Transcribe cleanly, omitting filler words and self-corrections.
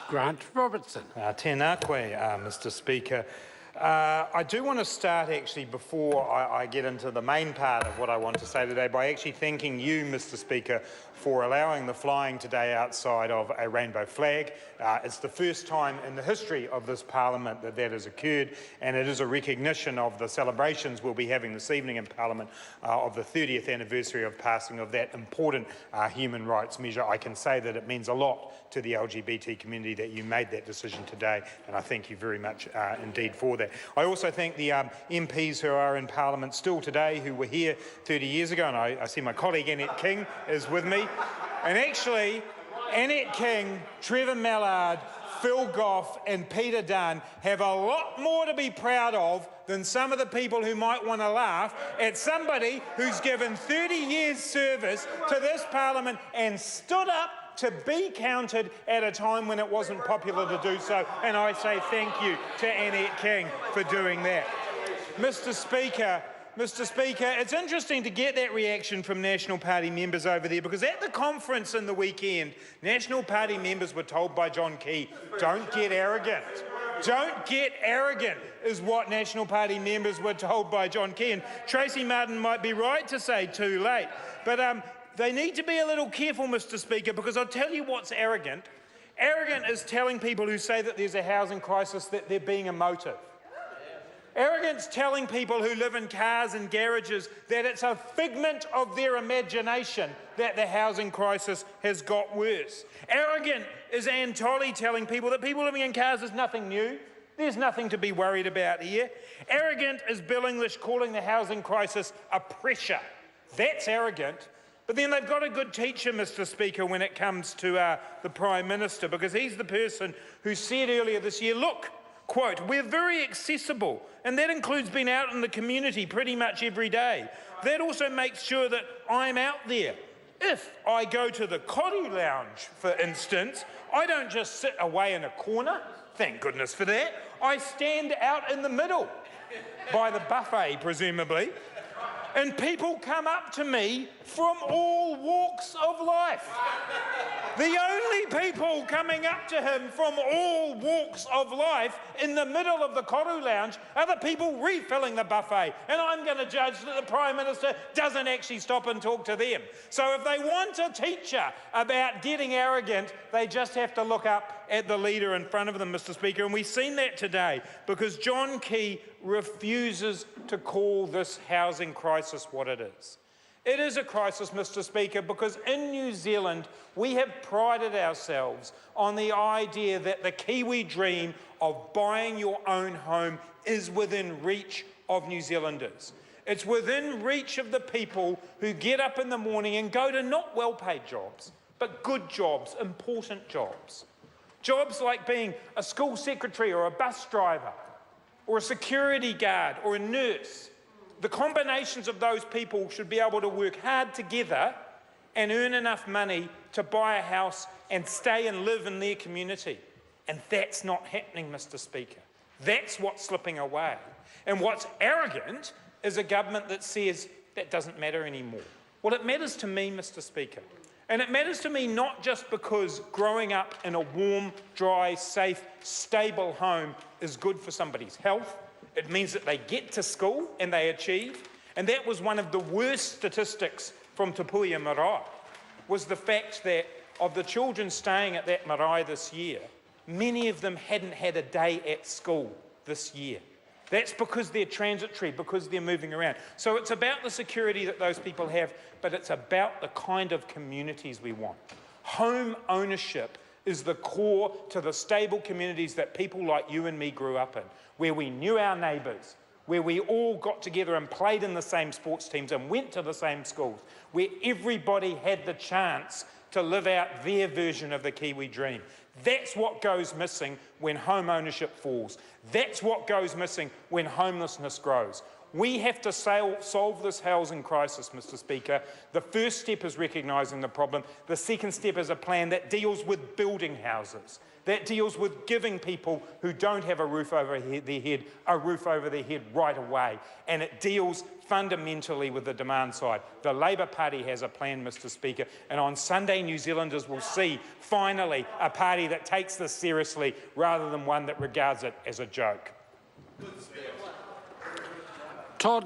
Grant Robertson. Tēnā koe, Mr Speaker. I do want to start actually before I get into the main part of what I want to say today by actually thanking you, Mr Speaker, for allowing the flying today outside of a rainbow flag. It's the first time in the history of this Parliament that that has occurred, and it is a recognition of the celebrations we'll be having this evening in Parliament of the 30th anniversary of passing of that important human rights measure. I can say that it means a lot to the LGBT community that you made that decision today, and I thank you very much indeed for that. I also thank the MPs who are in Parliament still today who were here 30 years ago, and I see my colleague Annette King is with me. And actually, Annette King, Trevor Mallard, Phil Goff and Peter Dunn have a lot more to be proud of than some of the people who might want to laugh at somebody who's given 30 years service to this Parliament and stood up to be counted at a time when it wasn't popular to do so. And I say thank you to Annette King for doing that. Mr Speaker, it's interesting to get that reaction from National Party members over there, because at the conference in the weekend, National Party members were told by John Key, don't get arrogant. Don't get arrogant is what National Party members were told by John Key. And Tracy Martin might be right to say too late. But they need to be a little careful, Mr Speaker, because I'll tell you what's arrogant. Arrogant is telling people who say that there's a housing crisis that they're being emotive. Arrogance telling people who live in cars and garages that it's a figment of their imagination that the housing crisis has got worse. Arrogant is Anne Tolley telling people that people living in cars is nothing new. There's nothing to be worried about here. Arrogant is Bill English calling the housing crisis a pressure. That's arrogant. But then they've got a good teacher, Mr Speaker, when it comes to the Prime Minister, because he's the person who said earlier this year, look, quote, we're very accessible, and that includes being out in the community pretty much every day. That also makes sure that I'm out there. If I go to the Koru Lounge, for instance, I don't just sit away in a corner, thank goodness for that. I stand out in the middle, by the buffet, presumably, and people come up to me from all walks of life. The only people coming up to him from all walks of life in the middle of the Koru Lounge are the people refilling the buffet. And I'm going to judge that the Prime Minister doesn't actually stop and talk to them. So if they want a teacher about getting arrogant, they just have to look up at the leader in front of them, Mr Speaker. And we've seen that today because John Key refuses to call this housing crisis what it is. It is a crisis, Mr Speaker, because in New Zealand we have prided ourselves on the idea that the Kiwi dream of buying your own home is within reach of New Zealanders. It's within reach of the people who get up in the morning and go to not well-paid jobs, but good jobs, important jobs. Jobs like being a school secretary or a bus driver or a security guard or a nurse. The combinations of those people should be able to work hard together and earn enough money to buy a house and stay and live in their community. And that's not happening, Mr Speaker. That's what's slipping away. And what's arrogant is a government that says that doesn't matter anymore. Well, it matters to me, Mr Speaker. And it matters to me not just because growing up in a warm, dry, safe, stable home is good for somebody's health. It means that they get to school and they achieve. And that was one of the worst statistics from Te Puia Marae, was the fact that of the children staying at that marae this year, many of them hadn't had a day at school this year. That's because they're transitory, because they're moving around. So it's about the security that those people have, but it's about the kind of communities we want. Home ownership is the core to the stable communities that people like you and me grew up in, where we knew our neighbours, where we all got together and played in the same sports teams and went to the same schools, where everybody had the chance to live out their version of the Kiwi dream. That's what goes missing when home ownership falls. That's what goes missing when homelessness grows. We have to solve this housing crisis, Mr Speaker. The first step is recognising the problem. The second step is a plan that deals with building houses, that deals with giving people who don't have a roof over their head a roof over their head right away. And it deals fundamentally with the demand side. The Labour Party has a plan, Mr Speaker, and on Sunday New Zealanders will see, finally, a party that takes this seriously rather than one that regards it as a joke. Todd